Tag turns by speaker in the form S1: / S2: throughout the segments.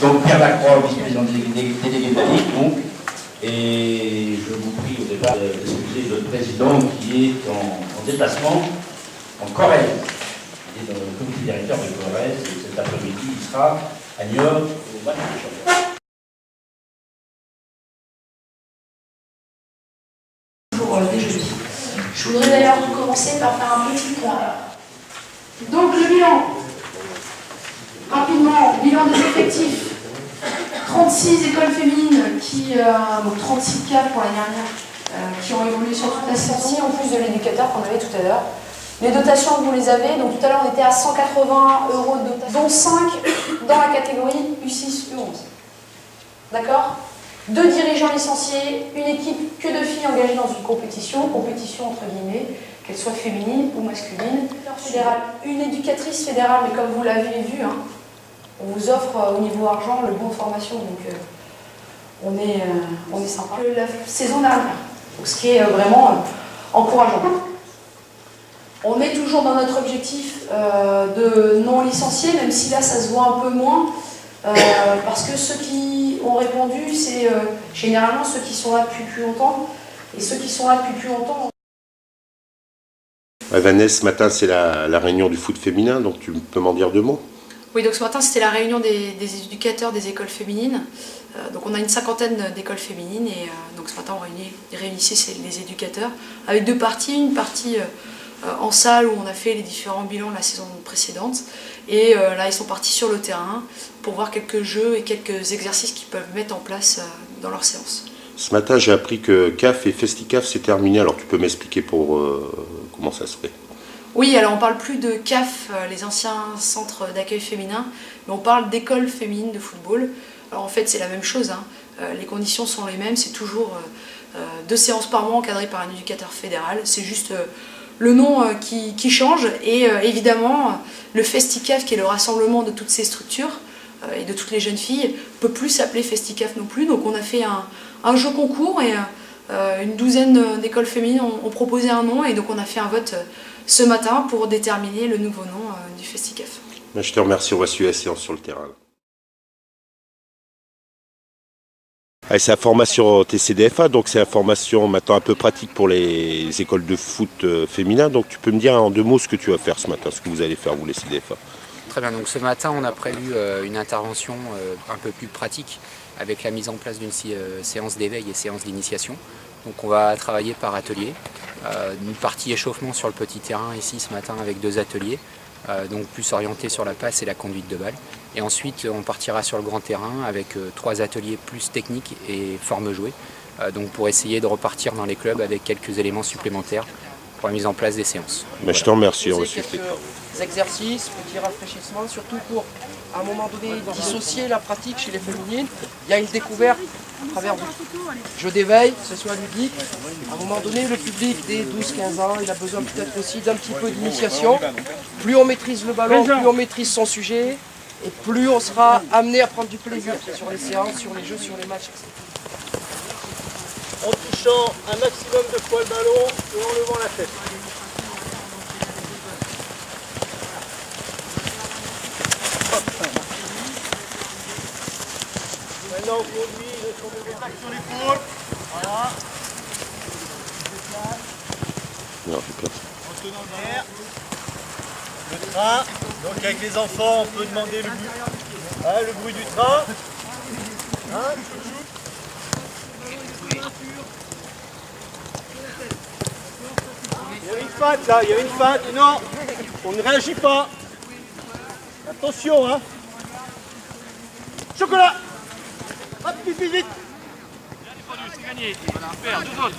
S1: Donc Pierre Lacroix, vice-président délégué de la Ligue, donc, et je vous prie au départ d'excuser le président qui est en déplacement en Corrèze. Il est dans le comité directeur de Corrèze et cet après-midi il sera à Niort au match de championnat.
S2: Des jeudis. Je voudrais d'ailleurs commencer par faire un petit point. Donc le bilan, rapidement, bilan des effectifs. 36 écoles féminines, donc 36 CAF pour l'année dernière, qui ont évolué sur toute la saison, en plus de l'éducateur qu'on avait tout à l'heure. Les dotations, vous les avez, donc tout à l'heure on était à 180 € de dotation, dont 5 dans la catégorie U6, U11. D'accord ? 2 dirigeants licenciés, une équipe que de filles engagées dans une compétition entre guillemets, qu'elle soit féminine ou masculine. Une éducatrice fédérale, mais comme vous l'avez vu, hein, on vous offre au niveau argent le bon de formation, donc on est sympa. La saison dernière, donc ce qui est vraiment encourageant. On est toujours dans notre objectif de non licenciés, même si là ça se voit un peu moins, parce que ceux qui ont répondu, c'est généralement ceux qui sont là depuis plus longtemps, et ceux qui sont là depuis plus longtemps.
S3: Vanessa, ce matin c'est la réunion du foot féminin, donc tu peux m'en dire 2 mots?
S4: Oui, donc ce matin c'était la réunion des éducateurs des écoles féminines. Donc on a une 50aine d'écoles féminines et donc ce matin on réunissait les éducateurs avec 2 parties. Une partie en salle où on a fait les différents bilans de la saison précédente et là ils sont partis sur le terrain pour voir quelques jeux et quelques exercices qu'ils peuvent mettre en place dans leur séance.
S3: Ce matin j'ai appris que CAF et FestiCAF c'est terminé, alors tu peux m'expliquer comment ça se fait?
S4: Oui, alors on parle plus de CAF, les anciens centres d'accueil féminin, mais on parle d'écoles féminines de football. Alors en fait c'est la même chose, hein. Les conditions sont les mêmes, c'est toujours 2 séances par mois encadrées par un éducateur fédéral, c'est juste le nom qui change et évidemment le FestiCAF qui est le rassemblement de toutes ces structures et de toutes les jeunes filles peut plus s'appeler FestiCAF non plus, donc on a fait un jeu concours et une douzaine d'écoles féminines ont proposé un nom et donc on a fait un vote ce matin pour déterminer le nouveau nom du FestiCAF.
S3: Je te remercie, on va suivre la séance sur le terrain. Allez, c'est la formation TCDFA, donc c'est la formation maintenant un peu pratique pour les écoles de foot féminin. Donc tu peux me dire en 2 mots ce que tu vas faire ce matin, ce que vous allez faire vous les CDFA.
S5: Très bien, donc ce matin on a prévu une intervention un peu plus pratique avec la mise en place d'une séance d'éveil et séance d'initiation. Donc on va travailler par atelier, une partie échauffement sur le petit terrain ici ce matin avec 2 ateliers, donc plus orientés sur la passe et la conduite de balle. Et ensuite on partira sur le grand terrain avec 3 ateliers plus techniques et formes jouées, donc pour essayer de repartir dans les clubs avec quelques éléments supplémentaires pour la mise en place des séances.
S3: Je te remercie, on va suivre.
S6: Exercices, petits rafraîchissements, surtout pour, à un moment donné, dissocier la pratique chez les féminines. Il y a une découverte à travers du jeu d'éveil, que ce soit ludique. À un moment donné, le public des 12-15 ans, il a besoin peut-être aussi d'un petit peu d'initiation. Plus on maîtrise le ballon, plus on maîtrise son sujet, et plus on sera amené à prendre du plaisir sur les séances, sur les jeux, sur les matchs, etc.
S7: En touchant un maximum de fois le ballon et en levant la tête. Maintenant on conduit le son de l'attaque sur l'épaule. Voilà.
S3: Non, j'ai peur.
S7: En tenant le ballon. Le train. Donc avec les enfants on peut demander le bruit du train. Hein, il y avait une feinte là, il y avait une feinte. Non, on ne réagit pas. Attention, hein. Chocolat. Hop, vite, vite, vite.
S8: C'est gagné. Super, 2 autres.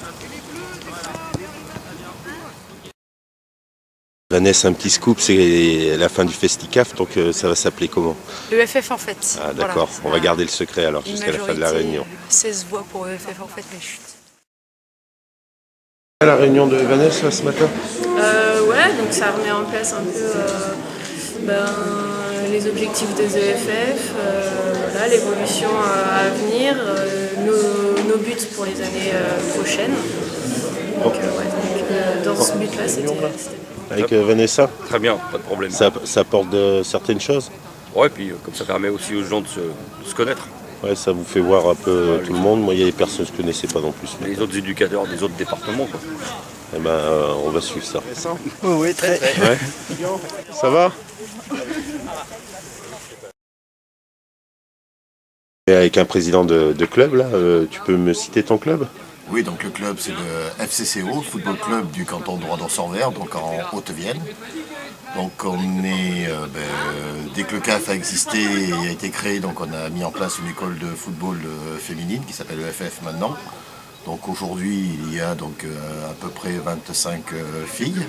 S3: Vanessa, un petit scoop, c'est la fin du FestiCAF, donc ça va s'appeler comment?
S4: Le FF en fait.
S3: Ah d'accord, voilà, on va garder le secret alors jusqu'à la fin de la réunion.
S4: 16 voix pour le FF en fait, mais chut.
S3: La réunion de Vanessa ce matin?
S9: Ouais, donc ça remet en place un peu les objectifs des EFF, voilà, l'évolution à venir, nos buts pour les années prochaines. Donc, dans ce but-là, c'était...
S3: Avec Vanessa?
S10: Très bien, pas de problème.
S3: Ça apporte certaines choses?
S10: Ouais, puis comme ça permet aussi aux gens de se connaître.
S3: Ouais, ça vous fait voir un peu tout le monde. Moi, il y a des personnes que je ne connaissais pas non plus.
S10: Les autres éducateurs des autres départements, quoi.
S3: Eh ben, on va suivre ça.
S7: Oui, très.
S3: Ouais. Ça va? Et avec un président de club, là, tu peux me citer ton club?
S11: Oui, donc le club, c'est le FCCO, Football Club du canton de Roidon-sur-Vert, donc en Haute-Vienne. Donc on est, dès que le CAF a existé et a été créé, donc on a mis en place une école de football féminine qui s'appelle le FF maintenant. Donc aujourd'hui, il y a donc à peu près 25 filles,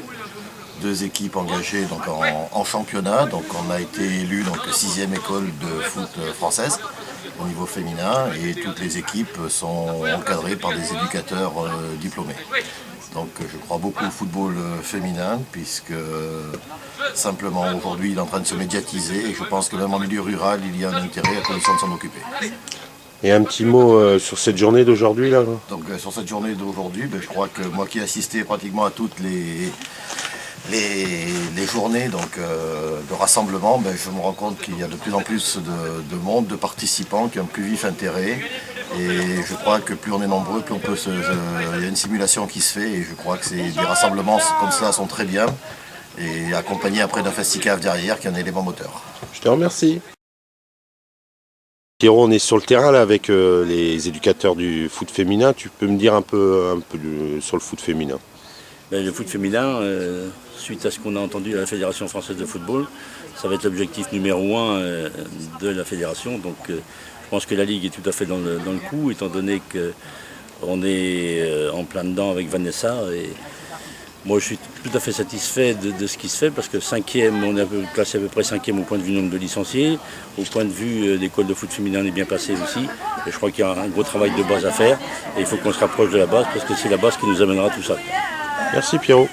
S11: 2 équipes engagées donc en championnat. Donc on a été élu donc 6e école de foot française au niveau féminin et toutes les équipes sont encadrées par des éducateurs diplômés. Donc je crois beaucoup au football féminin puisque simplement aujourd'hui il est en train de se médiatiser et je pense que même en milieu rural il y a un intérêt à condition de s'en occuper.
S3: Et un petit mot sur cette journée d'aujourd'hui là.
S11: Donc sur cette journée d'aujourd'hui, je crois que moi qui ai assisté pratiquement à toutes les journées donc, de rassemblement, je me rends compte qu'il y a de plus en plus de monde, de participants qui ont un plus vif intérêt. Et je crois que plus on est nombreux, plus on peut il y a une simulation qui se fait et je crois que des rassemblements comme cela sont très bien et accompagnés après d'un festicaf derrière qui est un élément moteur.
S3: Je te remercie. Pierrot, on est sur le terrain là avec les éducateurs du foot féminin. Tu peux me dire un peu sur le foot féminin?
S12: Le foot féminin, suite à ce qu'on a entendu à la Fédération française de football, ça va être l'objectif numéro 1 de la fédération. Donc je pense que la Ligue est tout à fait dans le coup, étant donné qu'on est en plein dedans avec Vanessa. Et moi je suis tout à fait satisfait de ce qui se fait parce que 5e, on est classé à peu près 5e au point de vue nombre de licenciés. Au point de vue d'école de foot féminin, on est bien passé aussi. Et je crois qu'il y a un gros travail de base à faire et il faut qu'on se rapproche de la base parce que c'est la base qui nous amènera tout ça.
S3: Merci Pierrot.